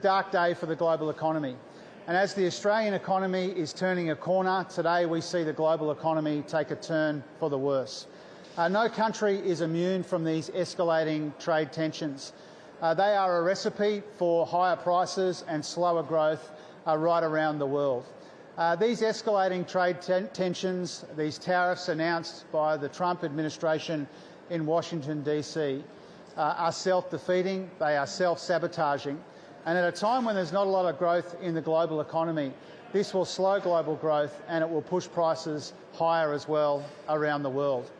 Dark day for the global economy. And as the Australian economy is turning a corner, today we see the global economy take a turn for the worse. No country is immune from these escalating trade tensions. They are a recipe for higher prices and slower growth right around the world. These escalating trade tensions, these tariffs announced by the Trump administration in Washington, DC, are self-defeating, they are self-sabotaging. And at a time when there's not a lot of growth in the global economy, this will slow global growth and it will push prices higher as well around the world.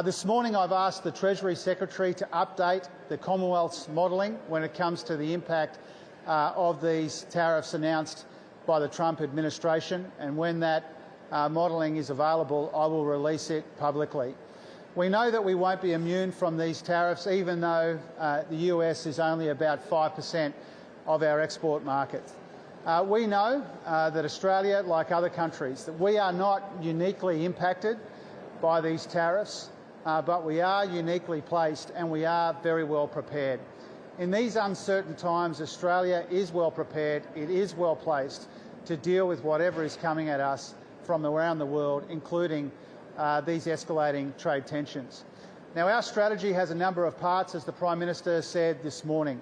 This morning I've asked the Treasury Secretary to update the Commonwealth's modelling when it comes to the impact of these tariffs announced by the Trump administration, and when that modelling is available, I will release it publicly. We know that we won't be immune from these tariffs, even though the US is only about 5% of our export market. We know that Australia, like other countries, that we are not uniquely impacted by these tariffs, but we are uniquely placed and we are very well prepared. In these uncertain times, Australia is well prepared, it is well placed to deal with whatever is coming at us from around the world, including these escalating trade tensions. Now, our strategy has a number of parts, as the Prime Minister said this morning.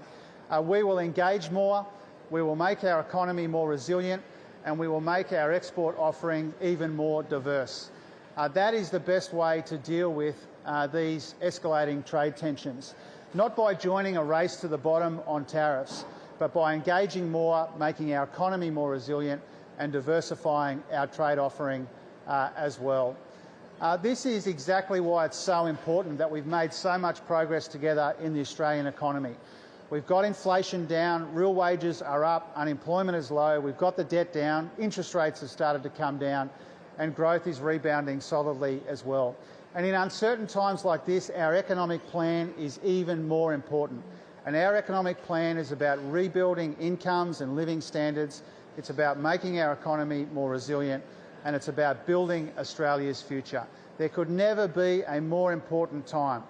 We will engage more, we will make our economy more resilient, and we will make our export offering even more diverse. That is the best way to deal with these escalating trade tensions, not by joining a race to the bottom on tariffs, but by engaging more, making our economy more resilient and diversifying our trade offering as well. This is exactly why it's so important that we've made so much progress together in the Australian economy. We've got inflation down, real wages are up, unemployment is low, we've got the debt down, interest rates have started to come down, and growth is rebounding solidly as well. And in uncertain times like this, our economic plan is even more important. And our economic plan is about rebuilding incomes and living standards. It's about making our economy more resilient, and it's about building Australia's future. There could never be a more important time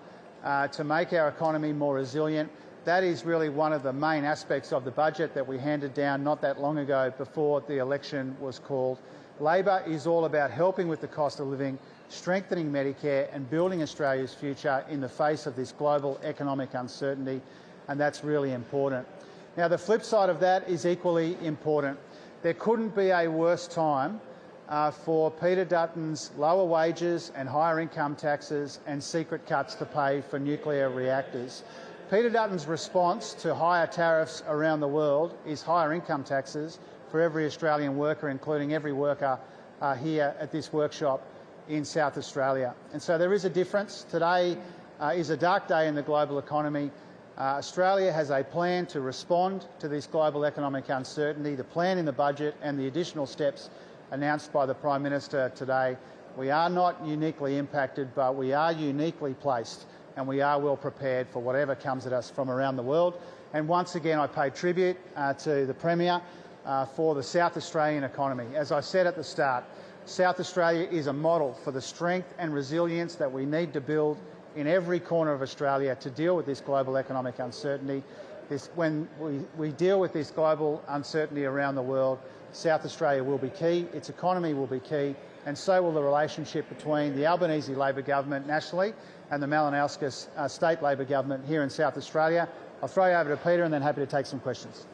to make our economy more resilient. That is really one of the main aspects of the budget that we handed down not that long ago before the election was called. Labor is all about helping with the cost of living, strengthening Medicare and building Australia's future in the face of this global economic uncertainty, and that's really important. Now, the flip side of that is equally important. There couldn't be a worse time for Peter Dutton's lower wages and higher income taxes and secret cuts to pay for nuclear reactors. Peter Dutton's response to higher tariffs around the world is higher income taxes for every Australian worker, including every worker here at this workshop in South Australia. And so there is a difference. Today is a dark day in the global economy. Australia has a plan to respond to this global economic uncertainty, the plan in the budget and the additional steps announced by the Prime Minister today. We are not uniquely impacted, but we are uniquely placed, and we are well prepared for whatever comes at us from around the world. And once again, I pay tribute to the Premier for the South Australian economy. As I said at the start, South Australia is a model for the strength and resilience that we need to build in every corner of Australia to deal with this global economic uncertainty. When we deal with this global uncertainty around the world, South Australia will be key, its economy will be key, and so will the relationship between the Albanese Labor government nationally and the Malinowskis State Labor government here in South Australia. I'll throw you over to Peter and then happy to take some questions.